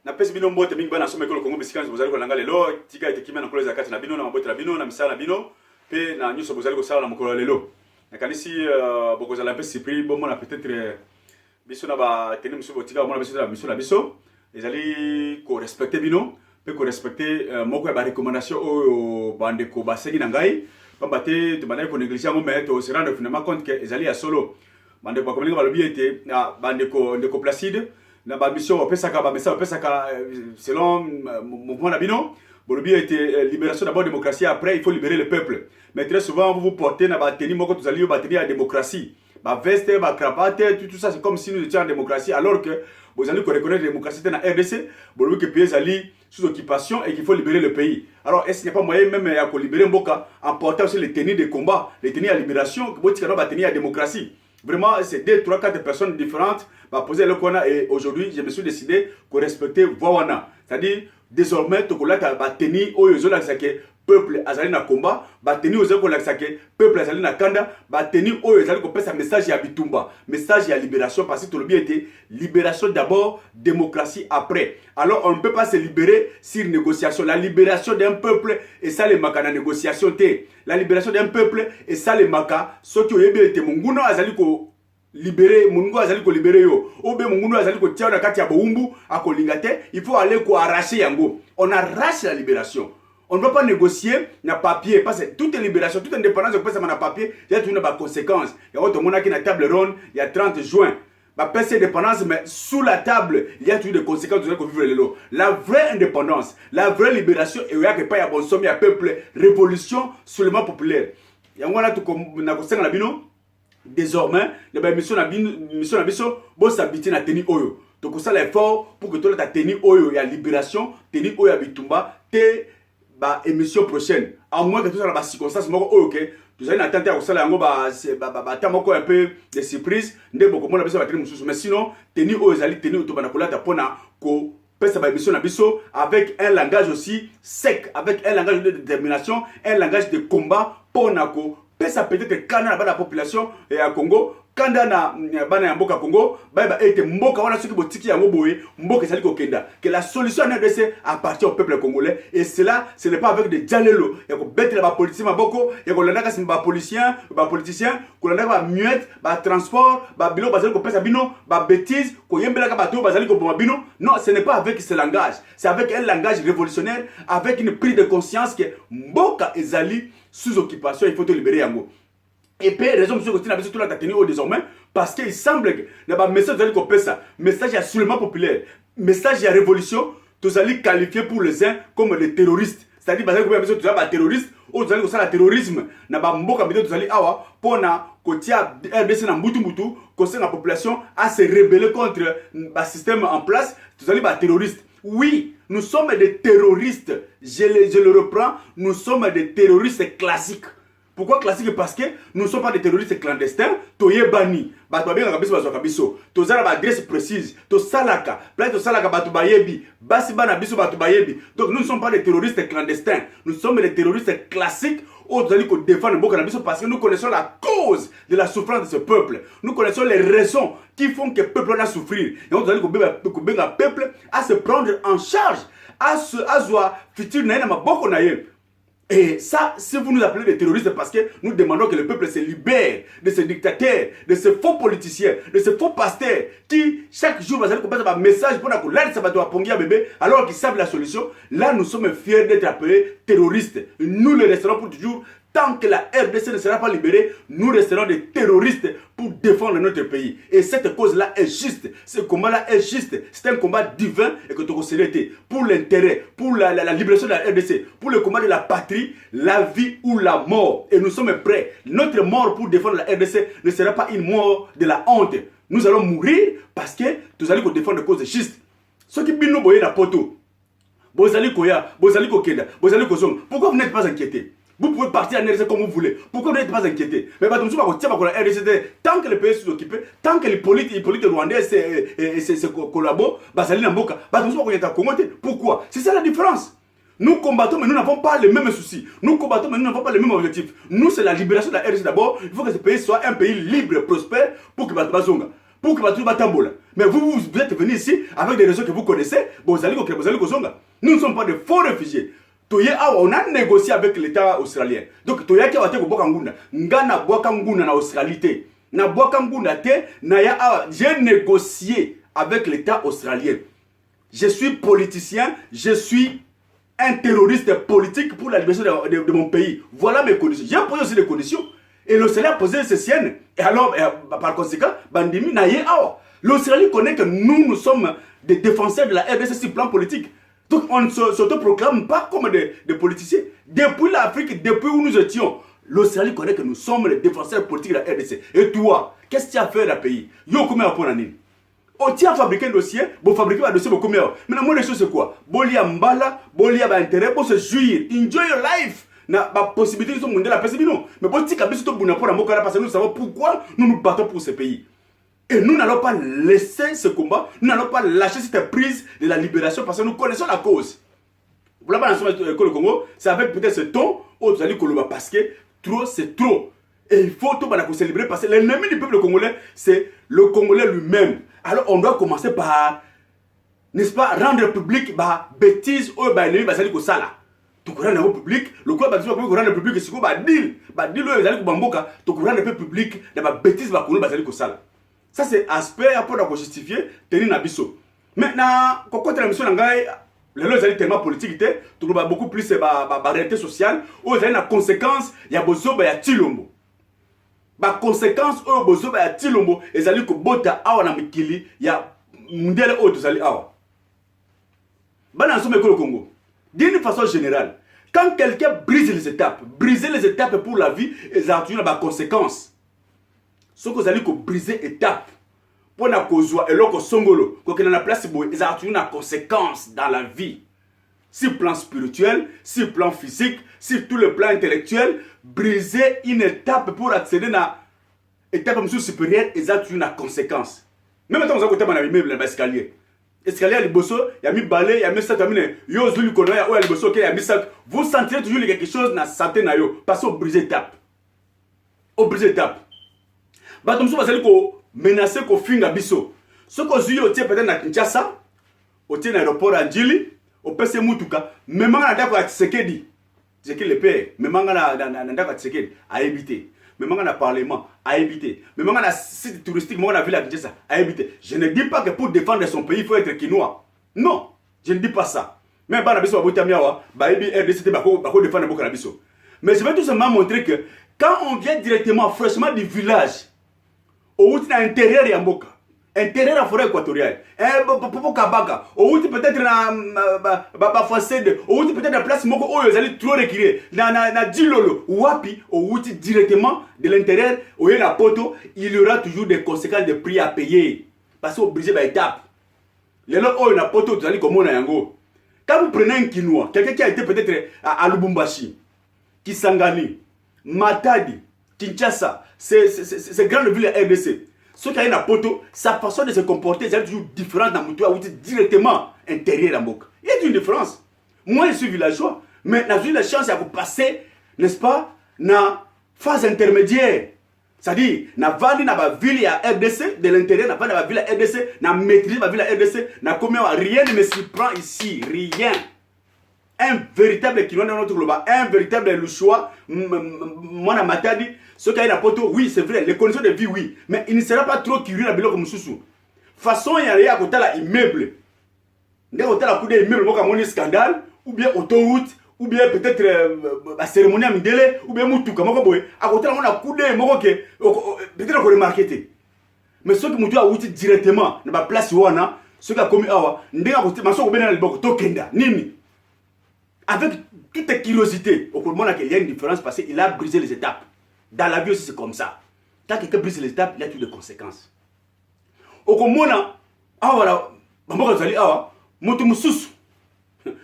na pesi bino mbote mingi bana soma ekolo Congo bisika bozali kolanga lelo tika ete kimena koleza kati na bino na mabote na bino na misala na bino pe na nyuso bozali kosala na mokolo lelo nakanisi bokozala pe surpris bon mona peut-être biso na ba teni musu botika mona biso na biso na biso ezali ko respecter bino pe ko respecter moko ya ba recommandation o bande ko basegi na ngai pamba te bande ko négliger mo mais to se rendre finalement compte que ezali ya solo bande ko kolinga balobi ete na bande ko ndeko Placide na ba mission opesaka ba message opesaka selon mouvement na bino bolobi ete libération d'abord démocratie après il faut libérer le peuple mais très souvent vous portez na ba tenir moko tozali ba tenir à démocratie ba veste ba cravate tout ça c'est comme si nous étions en démocratie alors que vous allez reconnaître la démocratie dans la RDC bolobi que pays ali sous occupation et qu'il faut libérer le pays. Alors est-ce qu'il n'y a pas moyen même à libérer Mboka en portant aussi les tenues de combat, les tenues à libération que vous va tenir à démocratie. Vraiment, c'est 2, 3, 4 personnes différentes. Va poser le qu'on a et aujourd'hui, je me suis décidé de respecter Wawana. C'est-à-dire, désormais, tu as tenu au peuple azali na combat, ba tenu aux peuple azali na kanda, ba tenu au azali ko pesa message ya bitumba, message ya libération parce que tout le bien était libération d'abord, démocratie après. Alors on ne peut pas se libérer sur négociation. La libération d'un peuple et ça les maka na négociation té. La libération d'un peuple et ça les maka ce qui oyebi était munguno azali ko libérer mungu azali ko libérer yo. Obe munguno azali ko tia na kati ya boumbu akolingate, il faut aller ko arracher yango. On arrache la libération. On ne va pas négocier na papier parce que toute libération, toute indépendance, on peut ça na papier, il y a toujours des conséquences. Il y a autre monde qui na table ronde, il y a 30 juin. Bah passer indépendance mais sous la table, il y a toujours des conséquences de vivre le lot. La vraie indépendance, la vraie libération et il y a que pas y a bon somme, il y a peuple révolution seulement populaire. Il y a on a tout comme na conseil na bino désormais, les mission na biso, bon s'habiter na tenir oyo. Donc ça l'effort pour que tout la tenir oyo, il y a libération, tenir oyo bitumba, te ba émission prochaine à moins que tout ça la circonstance moko OK tu allez attendre à ça yango ba tamoko un peu de surprise ndé boko mona biso ba tenu mususu mais sinon tenu o ezali tenu to bana kolata pona ko pesa ba émission na biso avec un langage aussi sec avec un langage de détermination un langage de combat pona ko pesa peut-être kana ba la population ya Congo kanda na bana ya mboka Congo ba ete mboka wana soki botiki yango boye mboka ezali kokenda que la solution en RDC appartient au peuple congolais et cela ce n'est pas avec des dialelo ya ko bettre ba politicien maboko ya ko landa kasi ba politicien ko landa ba muette ba transport ba bilo bazali ko pesa bino ba bêtise ko yembela ka bato bazali ko boma bino non ce n'est pas avec ce langage c'est avec un langage révolutionnaire avec une prise de conscience que mboka ezali sous occupation il faut te libérer yango. Et puis, raison pour laquelle nous avons tenu au désormais, parce qu'il semble que le message de ça, message absolument populaire, message de révolution, tous allez qualifier pour les uns comme les terroristes. C'est-à-dire, parce que vous avez des terroristes, ou vous allez faire le terrorisme, vous allez vous allez awa, pour na kotia RDC na mbutu conseiller la population à se rebeller contre le système en place, vous allez des terroristes. Oui, nous sommes des terroristes. Je le reprends, nous sommes des terroristes classiques. Pourquoi classique? Parce que nous ne sommes pas des terroristes clandestins. Toye bani, batobia kabiso bazo kabiso. Tozala ba adresse précise. To salaka, place to salaka batu bayebi. Basi bana biso batu bayebi. Donc nous ne sommes pas des terroristes clandestins. Nous sommes des terroristes classiques. Autres allez qu'on défend le Boka parce que nous connaissons la cause de la souffrance de ce peuple. Nous connaissons les raisons qui font que le peuple a souffrir. Et on allez qu'on le peuple à se prendre en charge, à se futur naïna ma boko naïe. Et ça, si vous nous appelez des terroristes, parce que nous demandons que le peuple se libère de ces dictateurs, de ces faux politiciens, de ces faux pasteurs, qui chaque jour va passer un message pour que l'aide ça va pongia bébé, alors qu'ils savent la solution. Là, nous sommes fiers d'être appelés terroristes. Nous le resterons pour toujours. Tant que la RDC ne sera pas libérée, nous resterons des terroristes pour défendre notre pays. Et cette cause-là est juste. Ce combat-là est juste. C'est un combat divin et que tu considères pour l'intérêt, pour la libération de la RDC, pour le combat de la patrie, la vie ou la mort. Et nous sommes prêts. Notre mort pour défendre la RDC ne sera pas une mort de la honte. Nous allons mourir parce que nous allons défendre des causes justes. Ceux qui binouent boyer la poto, bozali koya, bozali kokenda, bozali kozong. Pourquoi vous n'êtes pas inquiétés? Vous pouvez partir en RDC comme vous voulez. Pourquoi vous n'êtes pas inquiété? Mais tant que le pays est sous-occupé, tant que les politiques rwandais se collaborent, pourquoi? C'est ça la différence. Nous combattons, mais nous n'avons pas les mêmes soucis. Nous combattons, mais nous n'avons pas les mêmes objectifs. Nous, c'est la libération de la RDC d'abord. Il faut que ce pays soit un pays libre, prospère, pour que Bazonga. pour que Batou Batambola. Mais vous êtes venus ici avec des raisons que vous connaissez. Nous ne sommes pas de faux réfugiés. On a négocié avec l'État australien. Donc, Toya qui a été au Bokangunda. Ngana Bokangunda na Australité. Na Bokangunda te, j'ai négocié avec l'État australien. Je suis politicien, je suis un terroriste politique pour la libération de mon pays. Voilà mes conditions. J'ai posé aussi des conditions. Et l'Australie a posé ses siennes. Et alors, par conséquent, Bandimi n'a rien. L'Australie connaît que nous sommes des défenseurs de la RDC sur le plan politique. Donc, on ne s'autoproclame pas comme des politiciens. Depuis l'Afrique, depuis où nous étions, l'Australie connaît que nous sommes les défenseurs politiques de la RDC. Et toi, qu'est-ce que tu as fait dans le pays? Yo, comment on a dit? Oh, tu as fabriqué un dossier, bon, fabriquer un dossier, bon, combien? Mais la moindre chose, c'est quoi? Bolia mbala, bolia ba intérêt, pour se jouir. Enjoy your life. Na ba possibilité de se monter la paix, non. Mais bon, tu as besoin de pour la mokara parce que nous savons pourquoi nous nous battons pour ce pays. Et nous n'allons pas laisser ce combat, nous n'allons pas lâcher cette prise de la libération parce que nous connaissons la cause. Vous l'avez dans le Congo, c'est avec peut-être ce ton, où vous allez Koloba parce que trop c'est trop. Et il faut tout célébrer parce que l'ennemi du peuple congolais, c'est le Congolais lui-même. Alors on doit commencer par, n'est-ce pas, rendre public bah bêtises ou bah l'ennemi bah ça dit que ça là. Tu courant dans le public, le quoi bah tu vas courant dans le public c'est quoi bah deal le ça dit que bamboka, tu courant dans le public dans bah bêtises bah ça dit que ça là. Ça c'est aspect pour justifier tenir na biso. Maintenant, quand la mission ngai les lois sont tellement politiques, tu vois beaucoup plus ba réalité sociale ou ils ont une conséquence, il y a besoin ba ya tilombo. Ba conséquence ou besoin ba ya tilombo, ils allaient ko bota awa na mikili ya mundele o to sali awa. Bana somme ko Congo. D'une façon générale, quand quelqu'un brise les étapes, briser les étapes pour la vie, ils ont une conséquence. Ce que vous allez briser étape pour na kozwa et loko songolo ko na place boy ils ont une conséquence dans la vie sur le plan spirituel, sur le plan physique, sur tout le plan intellectuel. Briser une étape pour accéder à une étape supérieure, ils ont une conséquence. Même quand vous avez un immeuble dans l'escalier, escalier à l'Iboso, il y a mis balai, il y a mis ça, il y a mis il y a l'Iboso, il y a mis ça. Vous sentirez toujours quelque chose dans la santé parce que vous brisez étape. Vous brisez étape. Bah comme ça vous allez menacer ko finga biso. Ce que vous avez peut-être na Kinshasa, au tien aéroport à Djili, au PC Mutuka, même na ndako ya Tshisekedi. Tshisekedi le père, même na ndako ya Tshisekedi a évité. Même na parlement a évité. Même na site touristique, même na ville à Kinshasa a évité. Je ne dis pas que pour défendre son pays il faut être quinois. Non, je ne dis pas ça. Mais ba na biso ba botamiawa, ba ebi RDC ba ko défendre beaucoup na biso. Mais je vais tout simplement montrer que quand on vient directement fraîchement du village au outil à l'intérieur de Mboka, intérieur de la forêt équatoriale, pour Kabaka, au outil peut-être na Fasede, au outil peut-être na place Moko, où ils allaient trop reculer, na Djilolo, Wapi, au outil directement de l'intérieur, où il y a la poto, il y aura toujours des conséquences de prix à payer. Parce qu'on brise par étape. Les lots, où il y a la poto, vous allez comme on a yango. Quand vous prenez un Kinois, quelqu'un qui a été peut-être à Lubumbashi, Kisangani, Matadi, Kinshasa, c'est grande ville à RDC. Ceux qui ont une poto, sa façon de se comporter est toujours différente dans Moutoua, ou directement intérieur à Mboka. Il y a une différence. Moi, je suis villageois, mais j'ai eu la chance de passer, n'est-ce pas, dans la phase intermédiaire. C'est-à-dire, dans la ville à RDC, de l'intérieur, dans la ville à RDC, dans la maîtrise de la ville à RDC, dans combien rien ne me surprend ici, rien. Un véritable Kinois dans notre global, un véritable Louchois, Mona Matadi, ceux qui ont la poto, oui, c'est vrai, les conditions de vie, oui, mais il ne sera pas trop curieux dans le comme Soussou. Façon, il y a à côté de l'immeuble. Il y a à côté de l'immeuble, il y a un scandale, ou bien autoroute, ou bien peut-être la cérémonie à Mindele, ou bien Moutouka, à côté de la coudée, peut-être qu'on remarqué. Mais ceux qui ont été directement dans la place, ceux qui ont commis Awa, ils ont été Nini. Avec toute curiosité, au moment il y a une différence parce qu'il a brisé les étapes. Dans la vie aussi, c'est comme ça. Quand quelqu'un brise les étapes, il y a toutes les conséquences. Au moment voilà, moto mususu,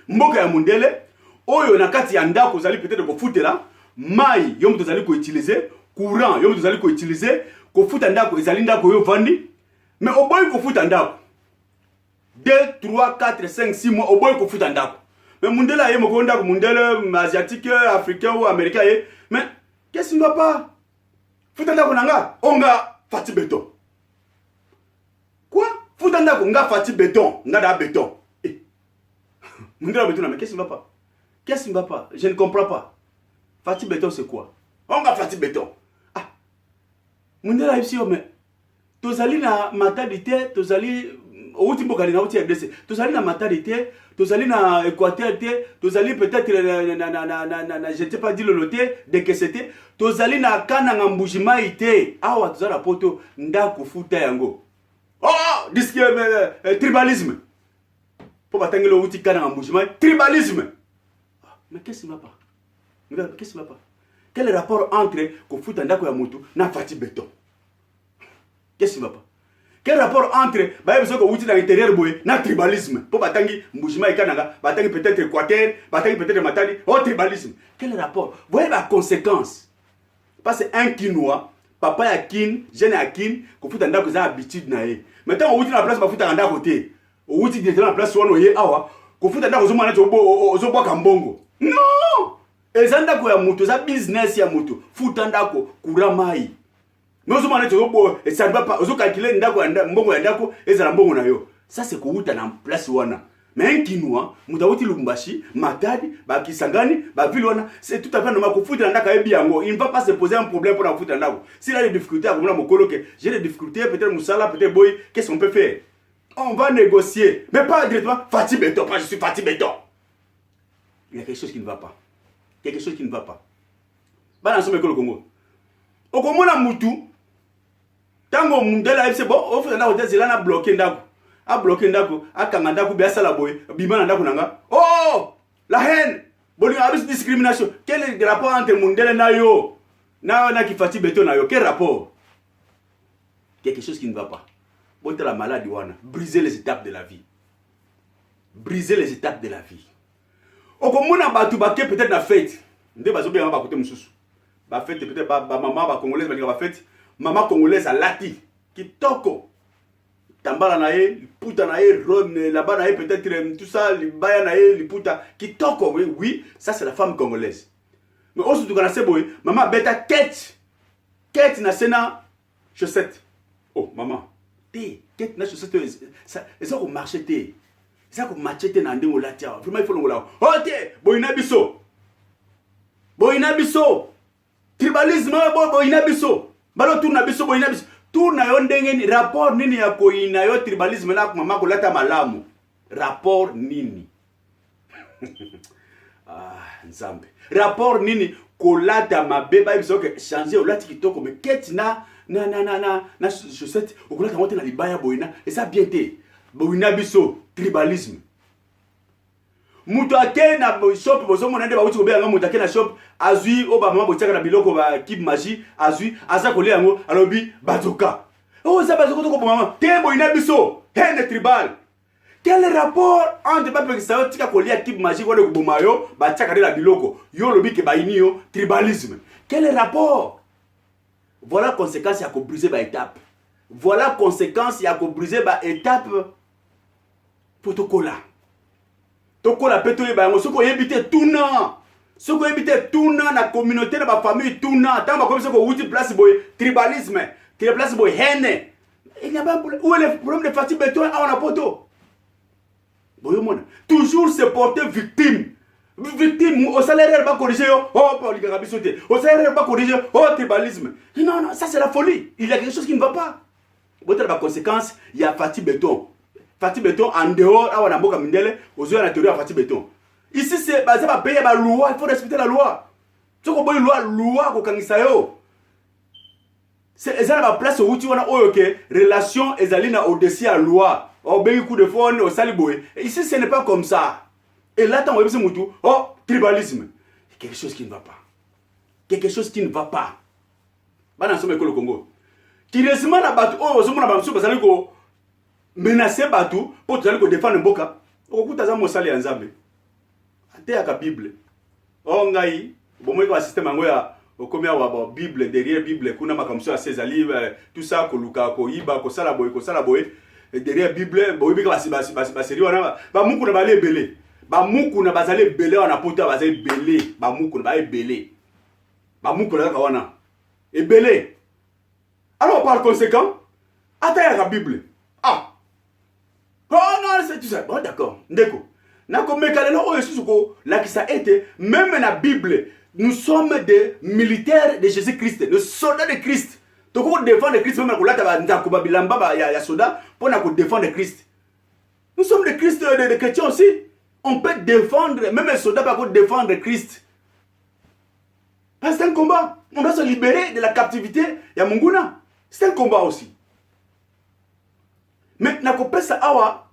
mboka ya mundele, oyo na kati ya ndako zali peut-être ko futela, mai yomo tozali ko utiliser, courant yomo tozali ko utiliser, ko futa ndako ezali ndako yo vandi, mais au boy ko futa ndako. 2, 3, 4, 5, 6 mois au boy ko futa ndako. Mais Mundele a yé ndako Mundele asiatique, africain ou américain mais qu'est-ce qui ne va pas? Futa ndako nanga, onga fati beton. Futa ndako nga fati béton, nga da béton. Mundela béton, mais qu'est-ce qui ne va pas? Qu'est-ce qui ne va pas? Je ne comprends pas. Fati béton c'est quoi? On nga fati béton. Ah. Mundela ici mais tozali na matalité, tozali outi mbokali na outi RDC. Tozali na matalité, tozali na Équateur té, tozali peut-être na je sais pas dit le loté de que c'était. Tozali na kana ngambujima ité. Awa tozala poto ndako futa yango. Oh, disque tribalisme. Pour batangi le outil kana ngambujima, tribalisme. Mais qu'est-ce qui ne va pas? Qu'est-ce qui ne va pas? Quel est le rapport entre Kofuta ndako ya mutu na fati béton? Qu'est-ce qui ne va pas? Quel rapport entre outil dans l'intérieur na tribalisme? Pour batangi mbujima ikananga, batangi peut-être Équateur, batangi peut-être Matadi, oh tribalisme. Quel rapport? Vous voyez la conséquence? Parce que un Kinois, papa ya kin, jeune ya kin, Kofuta ndako za habitude na ye. Maintenant outil na place bafuta ndako côté. Outil directement na place wono ye awa, Kofuta ndako zomana ozobo kambongo. Non! Ezanda ko ya mutu, za business ya mutu, futa ndako kuramai. Mais vous m'avez dit, ça ne va pas. Vous calculez mbongo ya ndako, ezala mbongo na yo. Ça c'est kouta na place wana. Mais un Kinois, mutawuti Lubumbashi, Matadi, Kisangani, Vilwana, c'est tout à fait normal. Kofuta ndako ebi yango. Il ne va pas se poser un problème pour la futa ndako. S'il a des difficultés, comme mon coloc, j'ai des difficultés, peut-être Moussala, peut-être Boy, qu'est-ce qu'on peut faire? On va négocier, mais pas directement Fati Béton, pas je suis Fati Béton. Il y a quelque chose qui ne va pas. Quelque chose qui ne va pas. Balance le Congo. Au Congo, na mutu. Tango mundela FC bon, ofu na hotel zela na bloquer ndako. A bloquer ndako, a kanga ndako bia sala boy, bima na ndako nanga. Oh! La haine. Boli abis discrimination. Quel est le rapport entre mundela na yo? Na ki Fati Béton na yo, quel rapport? Quelque chose qui ne va pas. Bon la maladie wana, briser les étapes de la vie. Briser les étapes de la vie. Okomona batu baké peut-être na fête. Ndé bazo bien ba côté mususu. Ba fête peut-être ba maman ba congolaise ba fête. Maman congolaise a lati kitoko tambala na ye liputa na ye rome là-bas na ye peut-être tout ça libaya na ye liputa kitoko oui ça c'est la femme congolaise mais aussi tu connais boy maman beta quête na sena chaussette oh maman té quête na chaussette ça ko marcher té ça ko marcher té na ndingo lati vraiment il faut longola oh té boyina biso tribalisme boyina biso balo tourna biso boyina biso tourna yo ndenge rapport nini ya koina yo tribalisme na mama ko lata malamu rapport nini nzambe rapport nini ko lata mabeba biso que changer olati kitoko mais keti na chaussette okolata ngote na libaya boyina et ça bien té boyina biso tribalisme mutu ake na shop bozo mona nde ba uti kobenga mutu ake na shop azui o ba mama botiaka na biloko ba kib magie azui aza kolé yango alobi bazoka oh ça bazoka to ko mama te boyina biso haine tribal. Quel rapport entre papa qui sa tika kolé kib magie ko le kuboma yo ba tiaka na biloko yo lobi ke bayini yo tribalisme? Quel rapport? Voilà conséquence ya ko briser ba étape. Voilà conséquence ya ko briser ba étape protocole. Toko la pétole bango soko yebite tuna soko yebite tuna na communauté na ba famille tuna tant ba comme soko wuti place boy tribalisme qui place boy haine il n'y a pas où est le problème de Fati Béton à la poto boyo mona toujours se porter victime au salaire pas corriger oh pour les rabi sauter au salaire pas corriger oh tribalisme non ça c'est la folie il y a quelque chose qui ne va pas bote la conséquence il y a Fati Béton. Fati Béton en dehors, à Wanamboka Mindele, aux yeux de la théorie à Fati Béton. Ici, c'est basé sur payer la loi, il faut respecter la loi. Si on a une loi, c'est la place où tu as une relation au-dessus de la loi. On a un coup de fond au Saliboé. Ici, ce n'est pas comme ça. Et là, tu as tribalisme. Quelque chose qui ne va pas. Quelque chose qui ne va pas. Dans le Congo. Qui résume la bataille, menacer batou pour te défendre mboka okuta za mosali ya nzambe ate ya bible o ngai bomwe ko système ngo ya okomia wa bible derrière bible kuna makamso ya Césali tout ça ko luka ko iba ko sala boy derrière bible boy bika basiri wana ba muku na bale belé ba muku na bazale belé wana pota bazale belé ba muku na ba belé ba muku na ka wana et belé alors par conséquent ate ya bible c'est tout ça. Bon, d'accord. Ndeko. Nako mekalelo oyo susuko lakisa ete même na Bible nous sommes des militaires de Jésus-Christ, des soldats de Christ. Toko défendre Christ même na kolata ba ndako ba bilamba ba ya soda pour na ko défendre Christ. Nous sommes des Christ des chrétiens aussi. On peut défendre même un soldat pour défendre Christ. Parce que c'est un combat. On doit se libérer de la captivité ya Munguna. C'est un combat aussi. Mais na ko pesa awa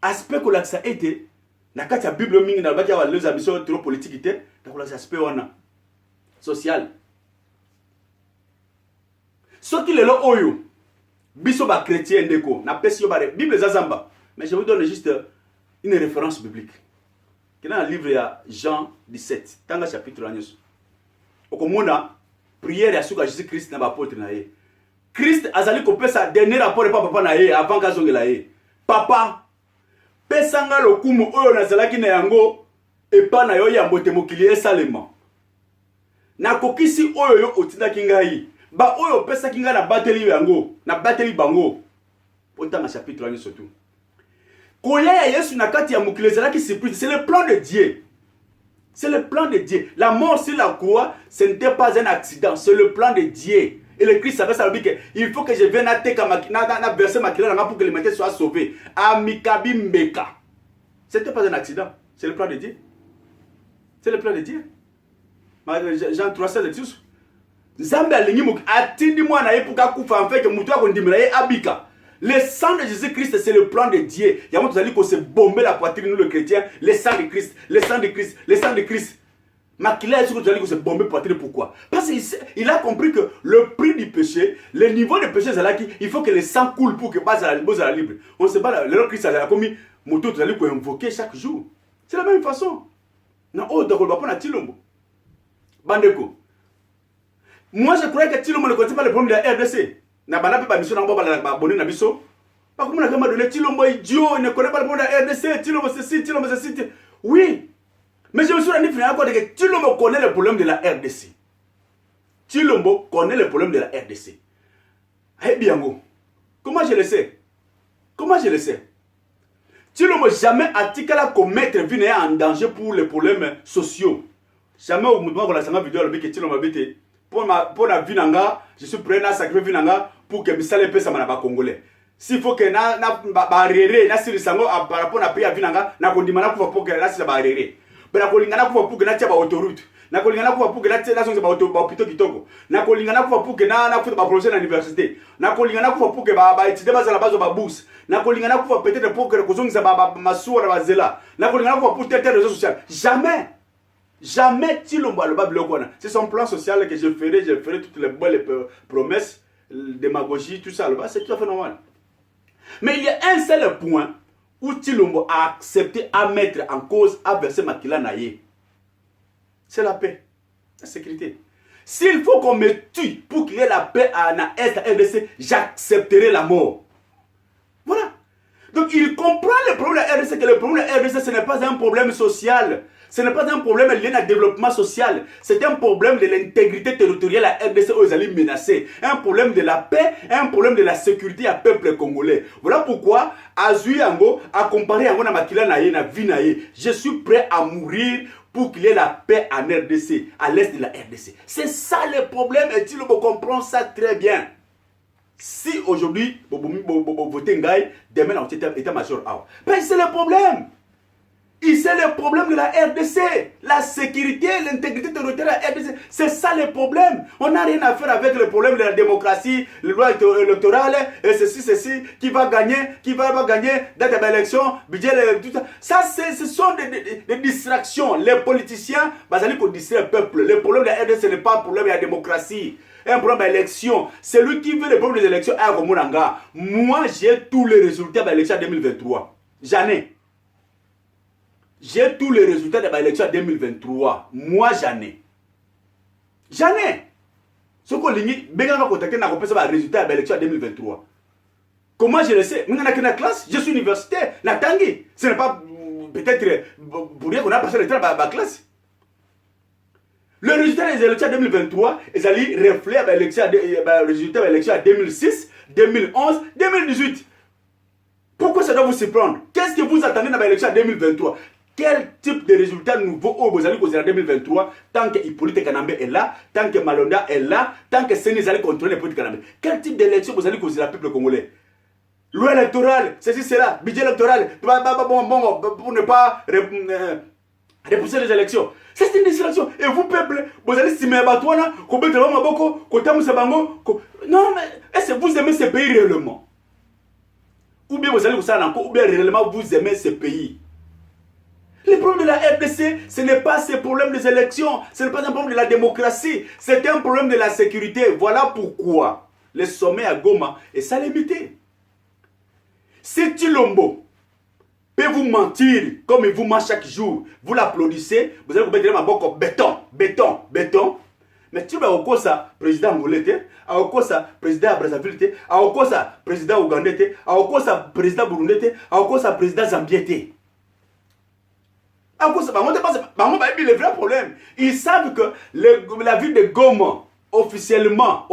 aspect ko lakisa ete na kati ya Bible mingi na baki ya les ambitions trop politique te na ko lakisa aspect wana social. Soki lelo oyo biso ba chrétien ndeko na pesi yo ba Bible zazamba. Mais je vous donne juste une référence biblique. Qui est dans le livre de Jean 17, dans le chapitre 1. Okomona prière ya suka Jésus Christ na ba apôtre na ye. Christ azali ko pesa dernier rapport de papa na ye avant ka zongela ye. Papa pesanga lokumu oyo nazalaki na yango epa na yo ya mbote mokili esalema. Na kokisi oyo yo otindaki ngai. Ba oyo pesa kinga na bateli yango, na bateli bango. Otanga chapitre 1 surtout. Koya Yesu na kati ya mokili ezalaki surprise, c'est le plan de Dieu. C'est le plan de Dieu. La mort sur la croix, ce n'était pas un accident, c'est le plan de Dieu. Et le Christ savait ça, il faut que je vienne à verser ma clé pour que l'humanité soit sauvée. Amikabi Mbeka. Ce n'était pas un accident, c'est le plan de Dieu. C'est le plan de Dieu. Jean 3:16. Nzambe alingi muki atindi mwana ye puka kufa en fait que mutu akondimela ye abika. Le sang de Jésus-Christ, c'est le plan de Dieu. Il y a beaucoup de se bomber la poitrine, nous le chrétien. Le sang de Christ, le sang de Christ, le sang de Christ. Mais qu'il a se bomber la poitrine, pourquoi? Parce qu'il a compris que le prix du péché, le niveau de péché, c'est là qu'il faut que le sang coule pour que base à la libre. On se bat là. Le Christ a commis, moto, tu allais invoquer chaque jour. C'est la même façon. Non, oh, donc on va prendre Tilombo. Bandeko. Moi, je croyais que Tilombo ne connaissait pas le problème de la RDC. Na bana pe mission na ba abonné na biso pas comme on a donné Tilombo idiot, il ne connaît pas le problème de la RDC, Tilombo ceci, Tilombo ceci. Oui, mais je me suis rendu finalement compte que Tilombo connaît le problème de la RDC. Tilombo connaît le problème de la RDC. Eh bien, comment je le sais? Comment je le sais? Tilombo jamais article à commettre vie en danger pour les problèmes sociaux. Jamais au mouvement qu'on a sa vidéo avec que Tilombo habite pour la vie nanga, je suis prêt à sacrifier vie nanga pour que misale pesa mana ba congolais. S'il faut que na barrere na siri sango par rapport na pays à vie nanga na kondima na kufa pour que na sila barrere. Bela kolingana kufa pour que na tia ba autoroute. Na kolingana kufa pour que na tia na songe ba hôpital kitoko. Na kolingana kufa pour que na futa ba projet na université. Na kolingana kufa pour que ba étudier ba za la base ba bourse. Na kolingana kufa peut-être pour que kozongisa ba masuwa ba zela. Na kolingana kufa pour tel réseau social. Jamais. Jamais Tilombo le Babilokona. C'est son plan social que je ferai toutes les bonnes promesses, démagogie, tout ça. C'est tout à fait normal. Mais il y a un seul point où Tilombo a accepté à mettre en cause, à verser Makila Naye. C'est la paix, la sécurité. S'il faut qu'on me tue pour qu'il y ait la paix à Est, à RDC, j'accepterai la mort. Voilà. Donc il comprend le problème de la RDC, que le problème de la RDC, ce n'est pas un problème social. Ce n'est pas un problème lié au développement social. C'est un problème de l'intégrité territoriale à RDC aux alliés menacés. Un problème de la paix, un problème de la sécurité à peuple congolais. Voilà pourquoi, Azui Yango a comparé Yango na Makila Naye na Vinaye. Je suis prêt à mourir pour qu'il y ait la paix en RDC, à l'est de la RDC. C'est ça le problème et Tilombo comprend ça très bien. Si aujourd'hui, vous votez Ngaï, demain, on est état-major. Mais c'est le problème. Et c'est le problème de la RDC. La sécurité, l'intégrité territoriale de la RDC. C'est ça le problème. On n'a rien à faire avec le problème de la démocratie, le loi électorale, et ceci, qui va gagner, date de l'élection, budget, tout ça. Ça, ce sont des distractions. Les politiciens, ils vont distraire le peuple. Le problème de la RDC, ce n'est pas un problème de la démocratie. Un problème d'élection. Celui qui veut le problème des élections, moi, j'ai tous les résultats de l'élection 2023. J'en ai. J'ai tous les résultats de l'élection 2023. Moi, j'en ai. J'en ai. Ce qu'on dit, bien va contacter les résultats de l'élection 2023. Comment je le sais? Moi, dans la classe, je suis universitaire. Natangi. Ce n'est pas peut-être pour rien qu'on a passé le temps dans la classe. Le résultat des élections 2023, ils allaient refléter le résultat des élections 2006, 2011, 2018. Pourquoi ça doit vous surprendre? Qu'est-ce que vous attendez dans l'élection en 2023? Quel type de résultat nouveau vous allez causer en 2023 tant que Hippolyte Kanambe est là, tant que Malonda est là, tant que Séné allez contrôler Hippolyte Kanambe? Quel type d'élection vous allez causer le peuple congolais? Loi électorale, ceci, cela, budget électoral, pour ne pas repousser les élections. C'est une distraction. Et vous, peuple, vous allez s'y mettre à toi, non, mais est-ce que vous aimez ce pays réellement? Ou bien vous allez vous faire encore, ou bien réellement vous aimez ce pays? Le problème de la RDC, ce n'est pas ce problème des élections, ce n'est pas un problème de la démocratie, c'est un problème de la sécurité. Voilà pourquoi le sommet à Goma est ça limité. Si Tshilombo peut vous mentir comme il vous ment chaque jour, vous l'applaudissez, vous allez vous mettre ma boque béton, béton, béton. Mais tu vas au ça président angolais, au ça président Brazzaville, au ça président ougandais, au ça président burundais, au ça président zambiais. Le vrai problème, ils savent que la ville de Goma, officiellement,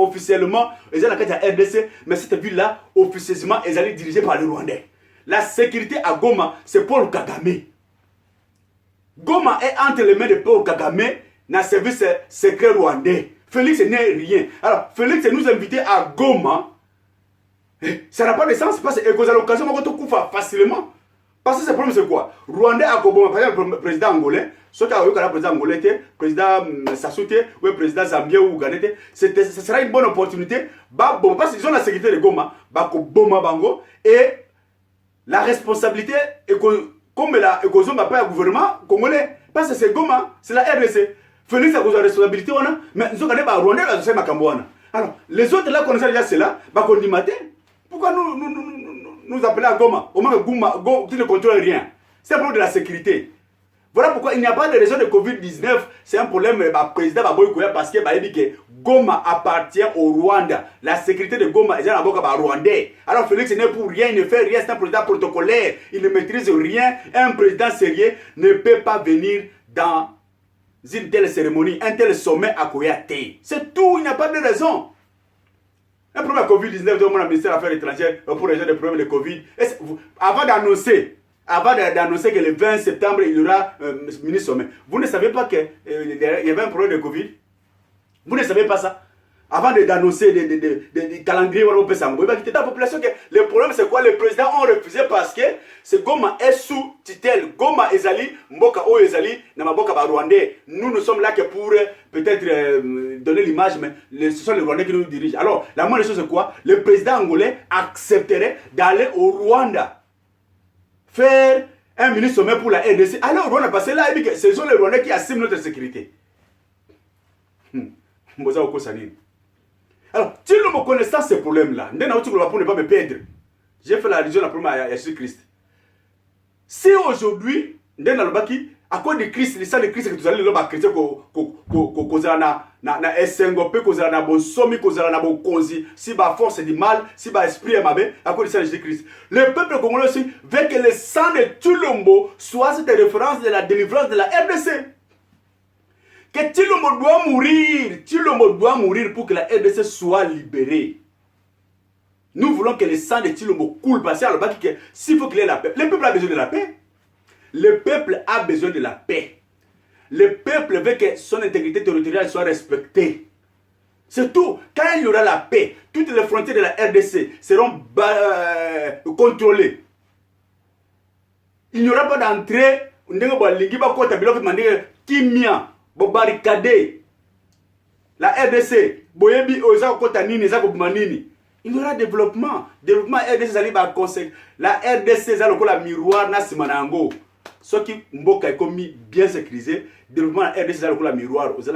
ils ont la carte à RDC, mais cette ville-là, officieusement, ils allaient dirigée par les Rwandais. La sécurité à Goma, c'est Paul Kagame. Goma est entre les mains de Paul Kagame dans le service secret rwandais. Félix n'est rien. Alors, Félix nous invitait à Goma. Ça n'a pas de sens parce que vous avez l'occasion de facilement. Parce que ce problème, c'est quoi? Rwandais à Goma, par exemple, le président angolais, soit qu'il y a le président angolais, le président Sassou, ou le président Zambien ou Ougandais, ce sera une bonne opportunité. Parce qu'ils ont la sécurité de Goma, Bango, et la responsabilité, comme la gouvernement congolais, parce que c'est Goma, c'est la RDC. Félix a la responsabilité, mais nous avons des Rwandais, alors, les autres là, connaissent déjà cela, pourquoi nous appelons à Goma? Au moins que tu ne contrôles rien. C'est un problème de la sécurité. Voilà pourquoi il n'y a pas de raison de Covid-19. C'est un problème du président Baboy Koya parce que Goma appartient au Rwanda. La sécurité de Goma est dans la Rwandais. Alors Félix n'est pour rien, il ne fait rien, c'est un président protocolaire. Il ne maîtrise rien. Un président sérieux ne peut pas venir dans une telle cérémonie, un tel sommet à Koyate. C'est tout, il n'y a pas de raison. Un problème de Covid-19 dans le ministère des Affaires étrangères pour résoudre les problèmes de Covid. Avant d'annoncer que le 20 septembre, il y aura un mini-sommet, vous ne savez pas qu'il y avait un problème de Covid? Vous ne savez pas ça? Avant d'annoncer des calendriers, on peut savoir. Dans la population, le problème c'est quoi? Les présidents ont refusé parce que ce Goma est sous tutelle. Goma Ezali, Mboka O Ezali, Namaboka Rwandais. Nous sommes là que pour peut-être donner l'image, mais ce sont les Rwandais qui nous dirigent. Alors, la moindre chose c'est quoi? Le président angolais accepterait d'aller au Rwanda faire un mini-sommet pour la RDC. Allez au Rwanda parce que là, ce sont les Rwandais qui assument notre sécurité. Alors, tu ne me connais pas ces problèmes-là. Pour ne pas me perdre. J'ai fait la religion la première à Jésus-Christ. Si aujourd'hui, à cause de Christ, le sang de Christ que tu allez le chrétien na esengopé kozala na bonsomi kozala na bokonzi si ba force du mal si ba esprit est mabe à cause du sang de Jésus-Christ. Le peuple congolais aussi veut que le sang de Tshilombo soit cette référence de la délivrance de la RDC. Que Tshilombo doit mourir pour que la RDC soit libérée. Nous voulons que le sang de Tshilombo coule parce que s'il faut qu'il y ait la paix. Le peuple a besoin de la paix. Le peuple a besoin de la paix. Le peuple veut que son intégrité territoriale soit respectée. C'est tout. Quand il y aura la paix, toutes les frontières de la RDC seront contrôlées. Il n'y aura pas d'entrée. La RDC, il y aura développement. Développement RDC, la RDC, c'est le miroir na simanango. Ce qui mboka est bien sécurisé, développement RDC, c'est le miroir. On ne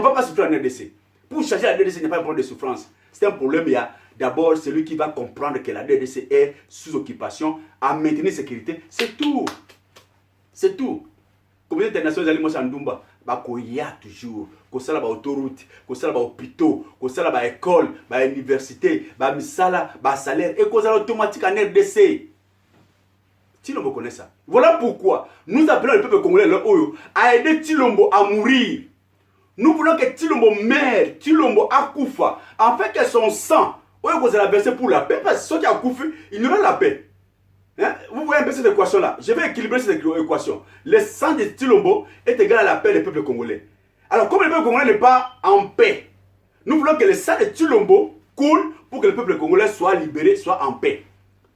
va pas souffrir en RDC. Pour changer la RDC, il n'y a pas un problème de souffrance. C'est un problème, il y a d'abord celui qui va comprendre que la RDC est sous occupation, à maintenir la sécurité. C'est tout. C'est tout. Communauté internationale, moi, Sandumba, Bakoya toujours, Kosala ba autoroute, Kosala ba hôpitaux, Kosala ba école, ba université, ba misala, ba salaire, et Kosala automatique en RDC. Tshilombo connaît ça. Voilà pourquoi nous appelons le peuple congolais à aider Tshilombo à mourir. Nous voulons que Tshilombo meure, Tshilombo akufa, afin que son sang Vous allez verser pour la paix, parce que ceux qui ont coupé, il y aura la paix. Hein? Vous voyez un peu cette équation-là. Je vais équilibrer cette équation. Le sang de Tshilombo est égal à la paix des peuples congolais. Alors, comme le peuple congolais n'est pas en paix, nous voulons que le sang de Tshilombo coule pour que le peuple congolais soit libéré, soit en paix.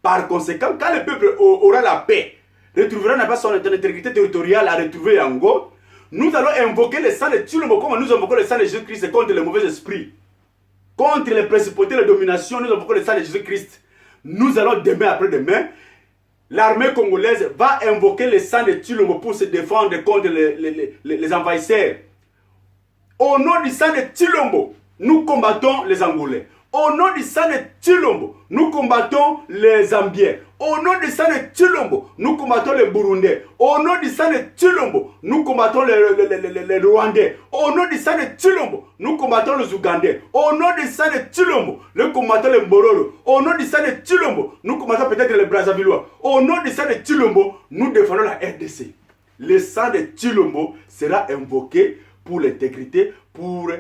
Par conséquent, quand le peuple aura la paix, retrouvera pas son intégrité territoriale à retrouver en Ango, nous allons invoquer le sang de Tshilombo comme nous invoquons le sang de Jésus-Christ contre les mauvais esprits. Contre les principautés, les dominations, nous invoquons le sang de Jésus-Christ. Nous allons demain après-demain, l'armée congolaise va invoquer le sang de Tshilombo pour se défendre contre les envahisseurs. Au nom du sang de Tshilombo, nous combattons les Angolais. Au nom du sang de Tshilombo, nous combattons les Zambiens. Au nom du sang de Tshilombo, nous combattons les Burundais. Au nom du sang de Tshilombo, nous combattons les Rwandais. Au nom du sang de Tshilombo, nous combattons les Ougandais. Au nom du sang de Tshilombo, nous combattons les Mbororo. Au nom du sang de Tshilombo, nous combattons peut-être les Brazzavillois. Au nom du sang de Tshilombo, nous défendons la RDC. Le sang de Tshilombo sera invoqué pour l'intégrité, pour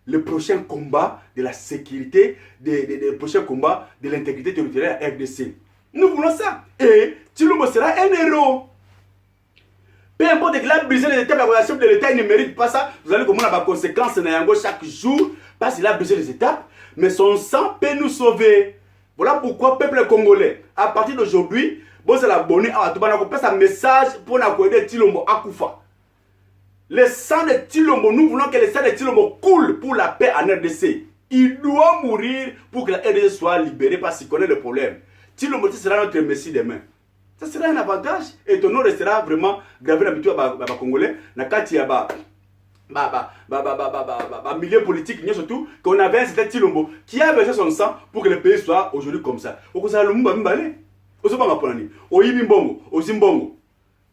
le prochain combat de la sécurité, le prochain combat de l'intégrité territoriale de la RDC. Nous voulons ça. Et Tshilombo sera un héros. Peu importe qu'il a brisé les étapes, la chef de l'État, il ne mérite pas ça. Vous allez comprendre la conséquence chaque jour, parce qu'il a brisé les étapes, mais son sang peut nous sauver. Voilà pourquoi, peuple congolais, à partir d'aujourd'hui, vous allez abonner à tout le monde, un message pour nous aider Tshilombo à Koufa. Le sang de Tshilombo, nous voulons que le sang de Tshilombo coule pour la paix en RDC. Il doit mourir pour que la RDC soit libérée parce qu'il connaît le problème. Tshilombo sera notre messie demain. Ça sera un avantage et ton nom restera vraiment gravé dans le milieu des Congolais. Nakati ya milieu politique, surtout qu'on avait un certain Tshilombo qui a versé son sang pour que le pays soit aujourd'hui comme ça. Okosa lumba mbale. Osobanga ponani. Oyibi mbongo, ozimbongo.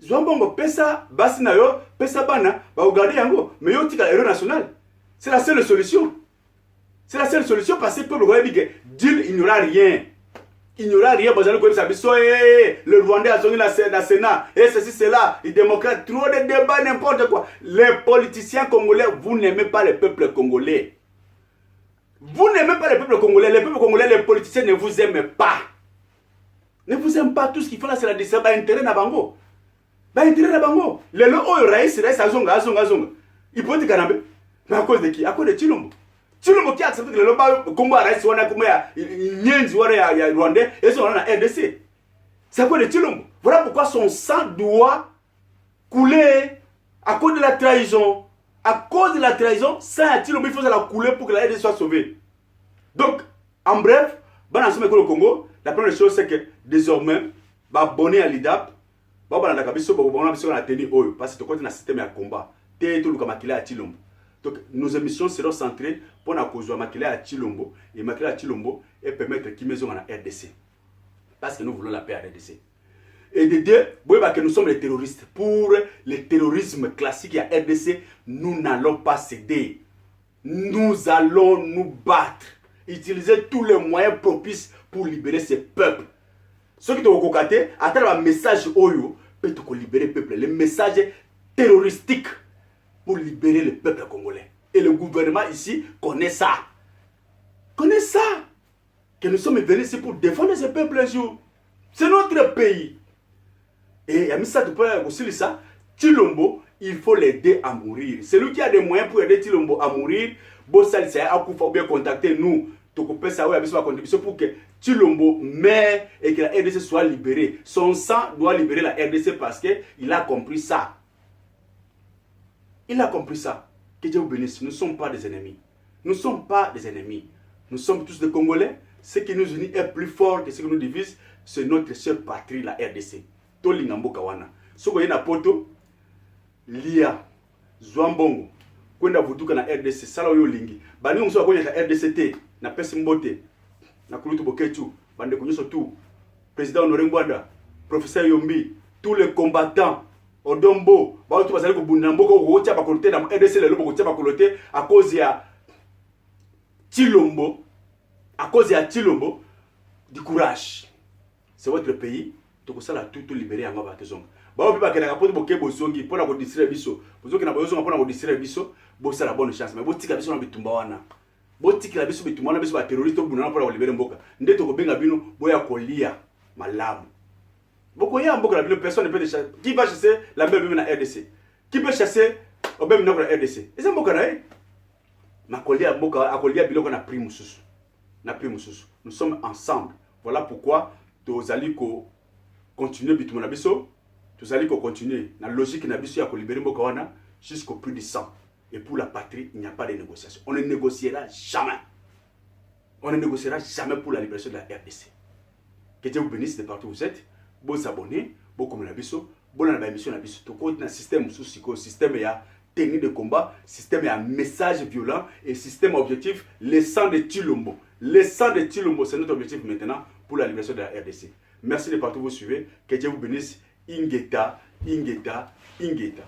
Zwambongo pesa basi na yo, pesa bana, ba regarder yango, mais yo tika héros national. C'est la seule solution. C'est la seule solution parce que le peuple congolais dit que deal, il n'y aura rien. Il n'y aura rien, le Rwandais a sonné la Sénat, et ceci, cela, les démocrates, trop de débats, n'importe quoi. Les politiciens congolais, vous n'aimez pas le peuple congolais. Vous n'aimez pas le peuple congolais. Le peuple congolais, les politiciens ne vous aiment pas. Ne vous aiment pas. Tout ce qu'ils font là, c'est la distribution. Intérêt na bango. Intérêt na bango. Les lots, raïs, azonga. Ils peuvent dire que mais à cause de qui? À cause de Tshilombo. Tshilombo qui a accepté que le Loba Combo a raïs, il y a Rwandais, et ils sont dans la RDC. C'est à cause de Tshilombo. Voilà pourquoi son sang doit couler à cause de la trahison. À cause de la trahison, ça Tshilombo, il faut la couler pour que la RDC soit sauvée. Donc, en bref, dans le Congo, la première chose c'est que désormais, abonner à l'IDAP, parce que tu as un système de combat. Donc, nos émissions seront centrées pour la cause de Makila à Tshilombo et Makila à Tshilombo et permettre qu'ils maison en RDC. Parce que nous voulons la paix à RDC. Et de deux, que nous sommes les terroristes. Pour le terrorisme classique à RDC, nous n'allons pas céder. Nous allons nous battre. Utiliser tous les moyens propices pour libérer ces peuples. Ceux qui ont cocaté, à travers un message Oyo, peut libérer le peuple. Le message terroristique pour libérer le peuple congolais. Et le gouvernement ici connaît ça. Connaît ça. Que nous sommes venus ici pour défendre ce peuple un jour. C'est notre pays. Et il y a mis ça, tu peux aussi ça. Tshilombo, il faut l'aider à mourir. Celui qui a des moyens pour aider Tshilombo à mourir, bon, ça, il faut bien contacter nous. Tu peux ça, oui, avec contribution pour que Tshilombo meure et que la RDC soit libérée. Son sang doit libérer la RDC parce qu'il a compris ça. Il a compris ça. Que Dieu vous bénisse. Nous ne sommes pas des ennemis. Nous ne sommes pas des ennemis. Nous sommes tous des Congolais. Ce qui nous unit est plus fort que ce qui nous divise. C'est notre seule patrie, la RDC. Tolingambo Kawana. Si vous voyez na poto, Lia, Zwambongo, Kwenda Vutuka na RDC, Salayo Lingi. Bani on soit la RDCT, na Pesi Mbote, na Kulutu Bokechu, Bande Konyoso tout, Président Honoré Ngwanda, Professeur Yombi, tous les combattants, Odombo, ba tout bazali ko bundambo ko rotia ba kolote na RDC le lobo kotia ba kolote à cause ya Tshilombo, à cause ya Tshilombo, du courage. C'est votre pays, donc ça la tout libérer en ba kezonga. Ba obi ba kena ka poto boke bozongi pona ko distraire biso. Bozoki na bozonga pona ko distraire biso, bo ça la bonne chance mais bo tika biso na bitumba wana. Botiki la biso bitumana biso ba terroriste bunana pour la libérer mboka. Ndeto ko benga bino boya kolia malamu. Boko ya mboka la bino personne ne peut chasser. Qui va chasser la même na RDC? Qui peut chasser au même na RDC? Et ça mboka na ma kolia mboka akolia biloko na prix mususu. Na prix mususu. Nous sommes ensemble. Voilà pourquoi tozali ko continuer bitumana biso. Tozali ko continuer na logique na biso ya ko libérer mboka wana jusqu'au prix du sang. Et pour la patrie, il n'y a pas de négociation. On ne négociera jamais. On ne négociera jamais pour la libération de la RDC. Que Dieu vous bénisse de partout où vous êtes. Vous abonnez, vous comme la biso, vous avez émission la biso. Tout le système sous système ya technique de combat, système ya message violent et système objectif le sang de Tshilombo. Le sang de Tshilombo, c'est notre objectif maintenant pour la libération de la RDC. Merci de partout où vous suivez. Que Dieu vous bénisse. Ingeta, Ingeta, Ingeta.